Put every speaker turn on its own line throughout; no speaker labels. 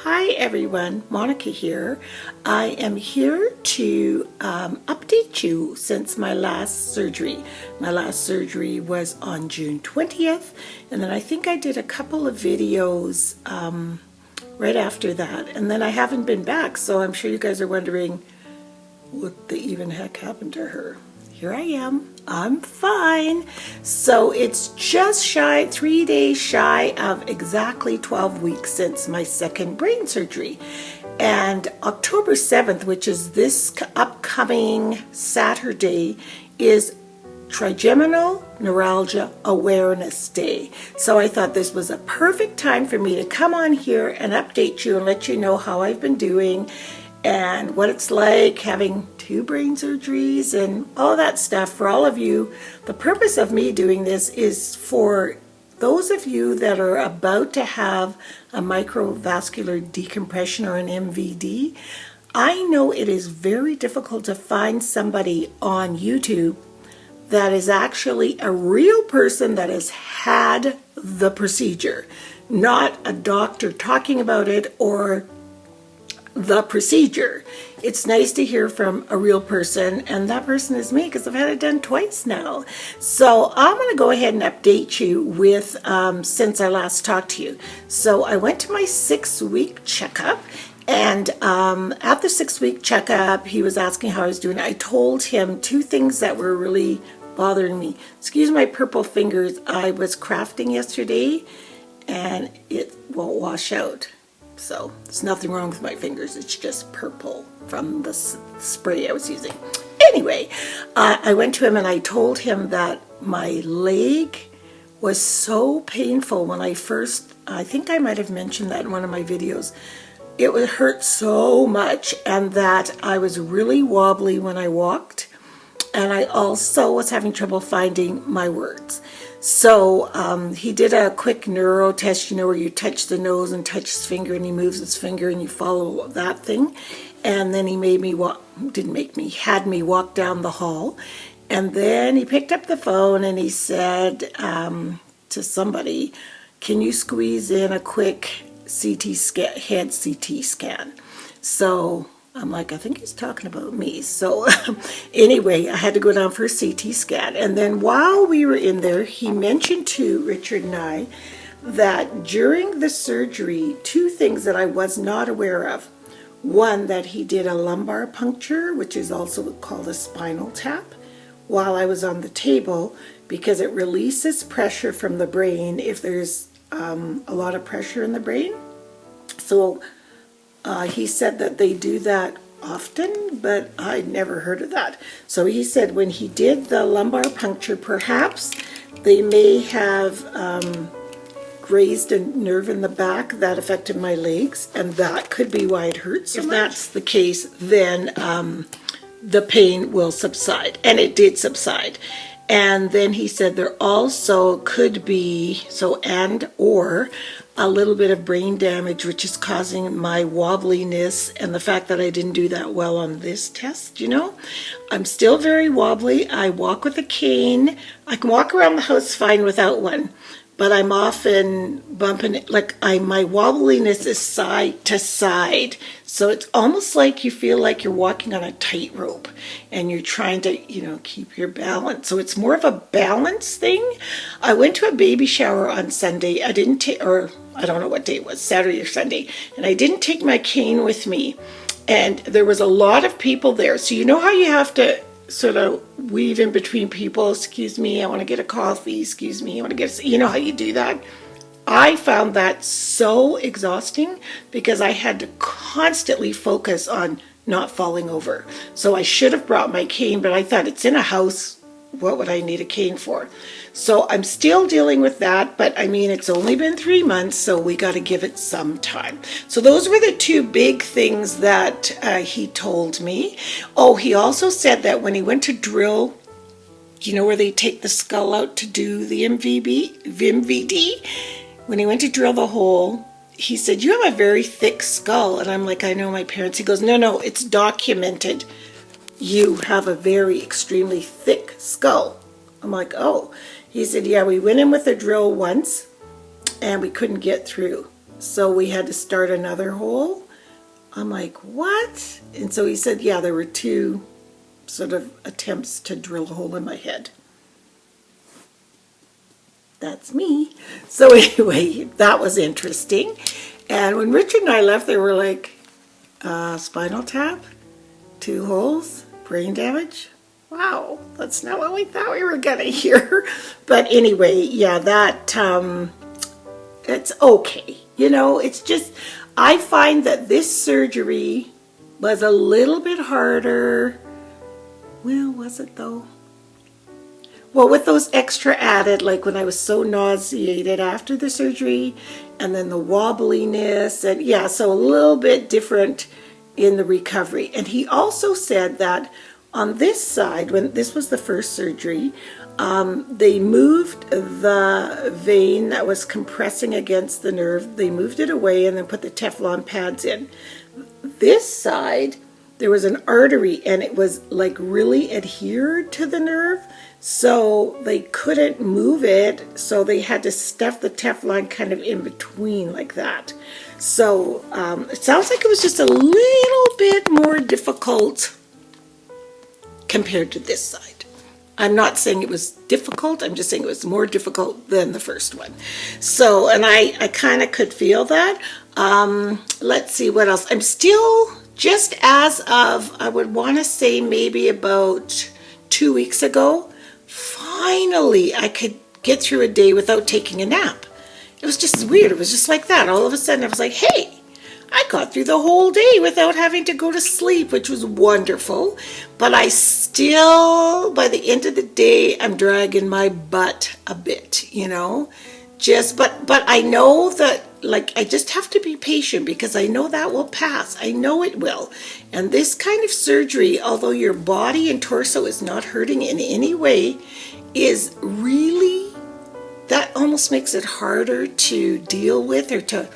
Hi everyone, Monica here. I am here to update you since my last surgery. My last surgery was on June 20th, and then I think I did a couple of videos right after that, and then I haven't been back, so I'm sure you guys are wondering what the even heck happened to her. Here I am. I'm fine. So it's just 3 days shy of exactly 12 weeks since my second brain surgery. And October 7th, which is this upcoming Saturday, is Trigeminal Neuralgia Awareness Day. So I thought this was a perfect time for me to come on here and update you and let you know how I've been doing and what it's like having 2 brain surgeries and all that stuff for all of you. The purpose of me doing this is for those of you that are about to have a microvascular decompression or an MVD. I know it is very difficult to find somebody on YouTube that is actually a real person that has had the procedure, not a doctor talking about it or the procedure. It's nice to hear from a real person, and that person is me because I've had it done twice now. So I'm going to go ahead and update you with since I last talked to you. So I went to my 6-week checkup, and at the 6-week checkup he was asking how I was doing. I told him 2 things that were really bothering me. Excuse my purple fingers. I was crafting yesterday and it won't wash out. So there's nothing wrong with my fingers. It's just purple from the spray I was using. Anyway, I went to him and I told him that my leg was so painful when I think I might have mentioned that in one of my videos. It would hurt so much, and that I was really wobbly when I walked, and I also was having trouble finding my words. So he did a quick neuro test, where you touch the nose and touch his finger, and he moves his finger and you follow that thing. And then he had me walk down the hall. And then he picked up the phone and he said to somebody, "Can you squeeze in a quick head CT scan?" So I'm like, I think he's talking about me. So anyway, I had to go down for a CT scan. And then while we were in there, he mentioned to Richard and I that during the surgery, 2 things that I was not aware of. One, that he did a lumbar puncture, which is also called a spinal tap, while I was on the table, because it releases pressure from the brain if there's a lot of pressure in the brain. So he said that they do that often, but I'd never heard of that. So he said when he did the lumbar puncture, perhaps they may have grazed a nerve in the back that affected my legs, and that could be why it hurts. If that's the case, then the pain will subside, and it did subside. And then he said there also could be or a little bit of brain damage, which is causing my wobbliness and the fact that I didn't do that well on this test. I'm still very wobbly. I walk with a cane. I can walk around the house fine without one, but I'm often bumping it. My wobbliness is side to side. So it's almost like you feel like you're walking on a tightrope and you're trying to, keep your balance. So it's more of a balance thing. I went to a baby shower on Sunday. I didn't I don't know what day it was, Saturday or Sunday, and I didn't take my cane with me. And there was a lot of people there. So you know how you have to sort of weave in between people. Excuse me, I want to get a coffee. Excuse me, I want to get you know how you do that? I found that so exhausting because I had to constantly focus on not falling over. So I should have brought my cane, but I thought it's in a house. What would I need a cane for? So I'm still dealing with that, but it's only been 3 months, so we got to give it some time. So those were the 2 big things that he told me. Oh, he also said that when he went to drill, where they take the skull out to do the MVD, when he went to drill the hole, he said, "You have a very thick skull." And I'm like, "I know my parents." He goes, No, it's documented. You have a very extremely thick skull. I'm like, "Oh." He said, "Yeah, we went in with a drill once and we couldn't get through." So we had to start another hole. I'm like, what? And so he said, yeah, there were 2 sort of attempts to drill a hole in my head. That's me. So anyway, that was interesting. And when Richard and I left, they were like, spinal tap, 2 holes, brain damage. Wow, that's not what we thought we were gonna hear. But anyway, yeah, that, it's okay. You know, it's just, I find that this surgery was a little bit harder. Well, was it though? Well, with those extra added, like when I was so nauseated after the surgery, and then the wobbliness, and yeah, so a little bit different in the recovery. And he also said that on this side, when this was the first surgery, they moved the vein that was compressing against the nerve. They moved it away and then put the Teflon pads in. This side, there was an artery and it was like really adhered to the nerve. So they couldn't move it. So they had to stuff the Teflon kind of in between like that. So it sounds like it was just a little bit more difficult compared to this side. I'm not saying it was difficult, I'm just saying it was more difficult than the first one. So, and I kind of could feel that. Let's see what else. I'm still, just as of, I would want to say maybe about 2 weeks ago, finally I could get through a day without taking a nap. It was just weird, it was just like that. All of a sudden I was like, hey, I got through the whole day without having to go to sleep, which was wonderful. But I still, by the end of the day, I'm dragging my butt a bit, you know. But I know that, like, I just have to be patient because I know that will pass. I know it will. And this kind of surgery, although your body and torso is not hurting in any way, is really, that almost makes it harder to deal with or to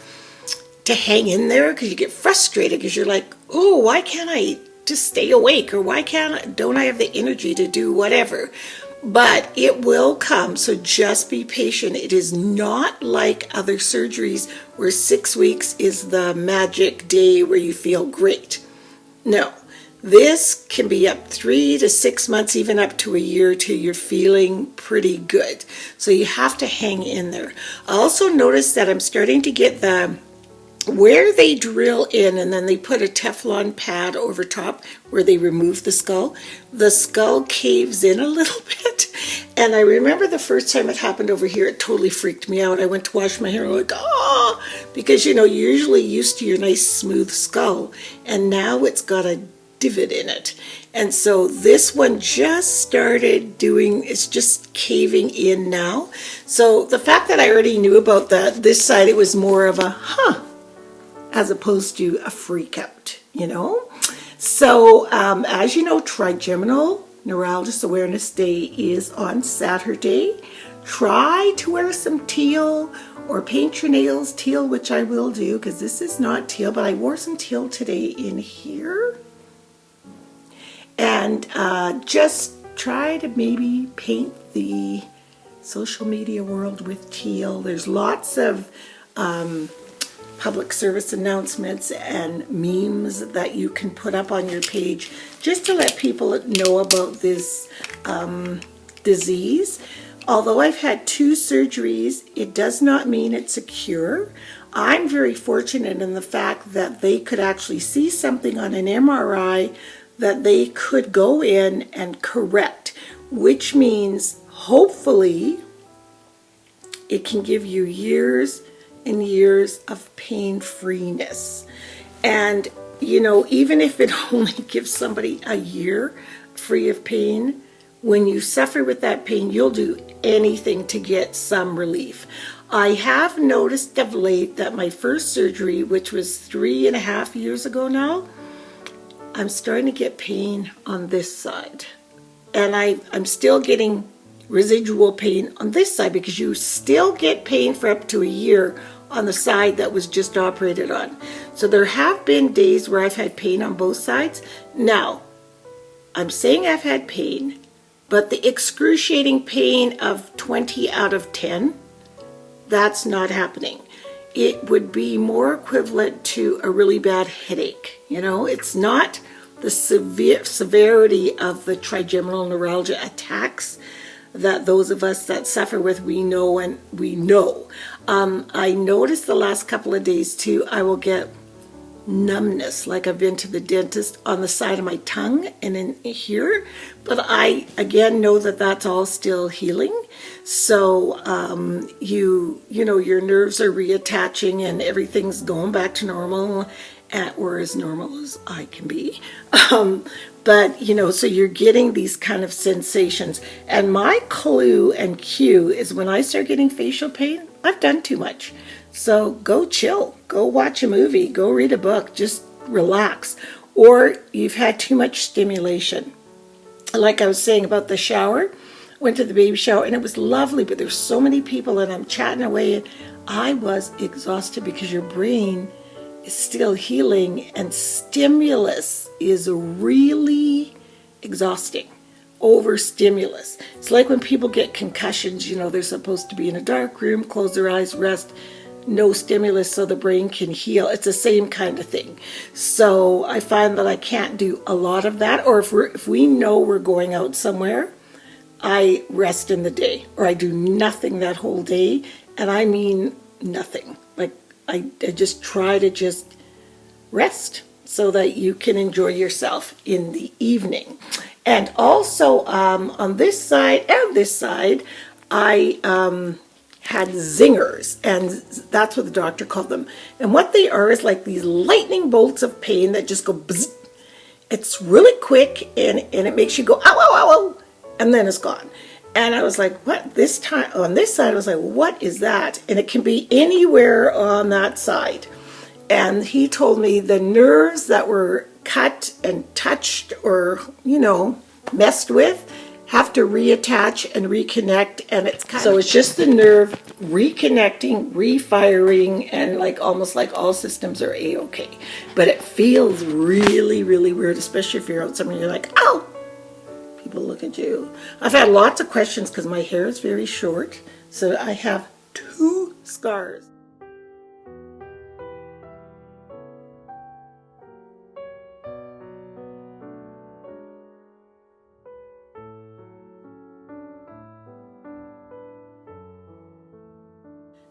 hang in there, because you get frustrated because you're like, oh, why can't I just stay awake, or why don't I have the energy to do whatever? But it will come, so just be patient. It is not like other surgeries where 6 weeks is the magic day where you feel great. No, this can be up 3 to 6 months, even up to a year till you're feeling pretty good. So you have to hang in there. I also noticed that I'm starting to get where they drill in and then they put a Teflon pad over top where they remove the skull caves in a little bit. And I remember the first time it happened over here, it totally freaked me out. I went to wash my hair, like, oh, because, you know, you're usually used to your nice smooth skull, and now it's got a divot in it. And so this one just started it's just caving in now. So the fact that I already knew about this side, it was more of a, as opposed to a freak out, you know? So, as you know, Trigeminal Neuralgia Awareness Day is on Saturday. Try to wear some teal or paint your nails teal, which I will do because this is not teal, but I wore some teal today in here. And just try to maybe paint the social media world with teal. There's lots of public service announcements and memes that you can put up on your page just to let people know about this disease. Although I've had 2 surgeries, it does not mean it's a cure. I'm very fortunate in the fact that they could actually see something on an MRI that they could go in and correct, which means hopefully it can give you years and years of pain-freeness. And, you know, even if it only gives somebody a year free of pain, when you suffer with that pain, you'll do anything to get some relief. I have noticed of late that my first surgery, which was 3.5 years ago now, I'm starting to get pain on this side. And I'm still getting residual pain on this side because you still get pain for up to a year on the side that was just operated on. So there have been days where I've had pain on both sides. Now, I'm saying I've had pain, but the excruciating pain of 20 out of 10, that's not happening. it would be more equivalent to a really bad headache. You know, it's not the severity of the trigeminal neuralgia attacks that those of us that suffer with, we know. I noticed the last couple of days too, I will get numbness, like I've been to the dentist, on the side of my tongue and in here, but I again know that that's all still healing. So you know, your nerves are reattaching and everything's going back to normal, or as normal as I can be. But you know, so you're getting these kind of sensations, and my clue and cue is when I start getting facial pain, I've done too much. So go chill, go watch a movie, go read a book, just relax. Or you've had too much stimulation. Like I was saying about the shower, went to the baby shower and it was lovely, but there's so many people and I'm chatting away and I was exhausted because your brain is still healing and stimulus is really exhausting. Overstimulus. It's like when people get concussions, you know, they're supposed to be in a dark room, close their eyes, rest, no stimulus so the brain can heal. It's the same kind of thing. So I find that I can't do a lot of that, or if we know we're going out somewhere, I rest in the day, or I do nothing that whole day, and I mean nothing. Like I just try to just rest so that you can enjoy yourself in the evening. And also on this side and this side, I had zingers, and that's what the doctor called them. And what they are is like these lightning bolts of pain that just go bzz. It's really quick, and it makes you go, ow, ow, ow, ow, and then it's gone. And I was like, what? This time, on this side, I was like, what is that? And it can be anywhere on that side. And he told me the nerves that were cut and touched or, you know, messed with have to reattach and reconnect, and it's just the nerve reconnecting, refiring, and like almost like all systems are a-okay. But it feels really, really weird, especially if you're out somewhere and you're like, ow! People look at you. I've had lots of questions because my hair is very short, so I have 2 scars.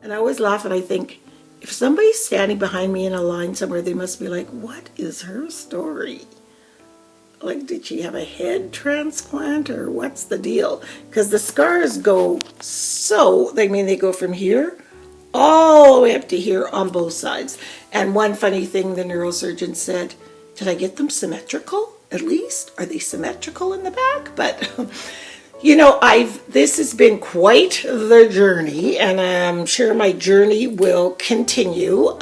And I always laugh and I think, if somebody's standing behind me in a line somewhere, they must be like, what is her story? Like, did she have a head transplant or what's the deal? Because the scars go they go from here all the way up to here on both sides. And one funny thing the neurosurgeon said, did I get them symmetrical at least? Are they symmetrical in the back? But you know, this has been quite the journey, and I'm sure my journey will continue.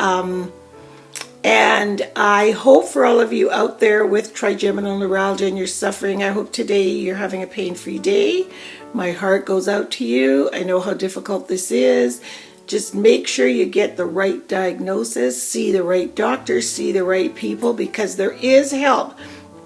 And I hope for all of you out there with trigeminal neuralgia and you're suffering, I hope today you're having a pain-free day. My heart goes out to you. I know how difficult this is. Just make sure you get the right diagnosis, see the right doctors, see the right people, because there is help.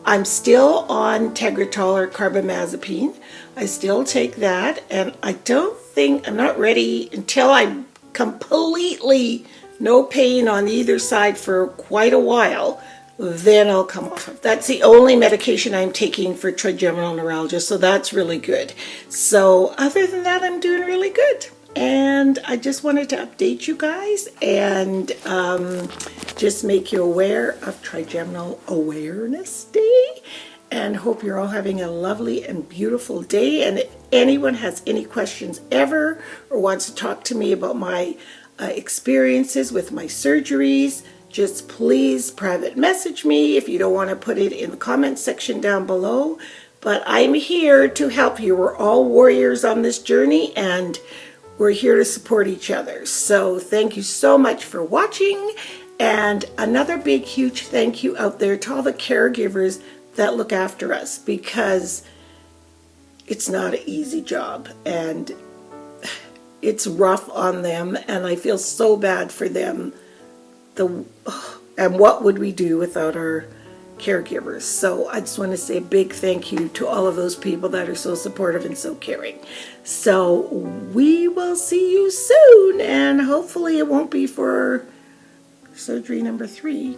I'm still on Tegretol or carbamazepine. I still take that, and I'm not ready until I'm completely no pain on either side for quite a while, then I'll come off. That's the only medication I'm taking for trigeminal neuralgia, so that's really good. So other than that, I'm doing really good. And I just wanted to update you guys and just make you aware of Trigeminal Awareness Day, and hope you're all having a lovely and beautiful day. And if anyone has any questions ever or wants to talk to me about my experiences with my surgeries, just please private message me if you don't want to put it in the comment section down below. But I'm here to help you. We're all warriors on this journey, and we're here to support each other. So thank you so much for watching, and another big huge thank you out there to all the caregivers that look after us, because it's not an easy job and it's rough on them, and I feel so bad for them. And what would we do without our caregivers. So I just want to say a big thank you to all of those people that are so supportive and so caring. So we will see you soon, and hopefully it won't be for surgery number 3.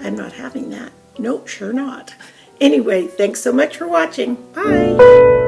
I'm not having that. Nope, sure not. Anyway, thanks so much for watching. Bye.